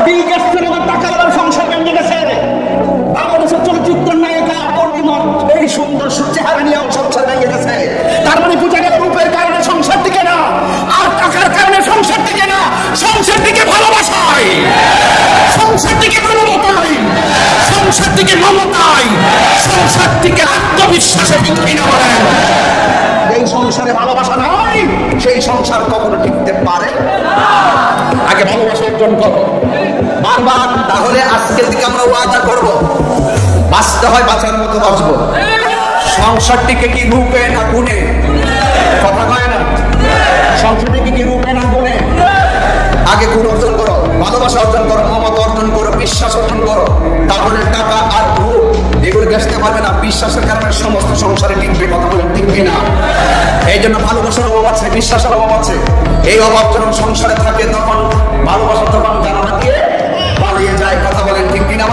বিল গেটসের মতো টাকাওয়ালার সংসার ভেঙে গেছে। বাংলাদেশের চলচ্চিত্রের নায়িকা পূর্ণিমার এই সুন্দর চেহারা নিয়ে সংসার ভেঙে গেছে। তার মানে বোঝা গেল রূপের কারণে সংসার টিকে না, আর টাকার কারণে সংসার টিকে না। সংসার টিকে ভালোবাসায়, সংসার টিকে মানবতায়, সংসার টিকে মমতায়, সংসার টিকে আত্মবিশ্বাসে। বলেন, এই সংসারে ভালোবাসা নাই, সেই সংসার কখনো টিকতে পারে? আগে ভালোবাসা অর্জন করো বারবার, তাহলে আজকের দিকে আমরা ওয়াদা করব বাঁচতে হয় বাঁচার মতো বাঁচবো। সংসারটিকে কি রূপে না গুণে? কথা কয় না, সংসারটিকে কি রূপে না গুণে? আগে গুণ অর্জন করো, ভালোবাসা অর্জন করো, মমতা অর্জন করো, বিশ্বাস অর্জন করো, তাহলে টাকা আর রূপ এগুলো গেছতে পারবে না। বিশ্বাসের কারণে সমস্ত সংসারে টিকবে। কথা বলেন ঠিক কিনা? এই জন্য ভালোবাসার অভাব আছে, বিশ্বাসের অভাব আছে। এই অভাব যখন সংসারে থাকে তখন ভালোবাসা তখন জানা দিয়ে পালিয়ে যায়। কথা বলেন ঠিক কিনা?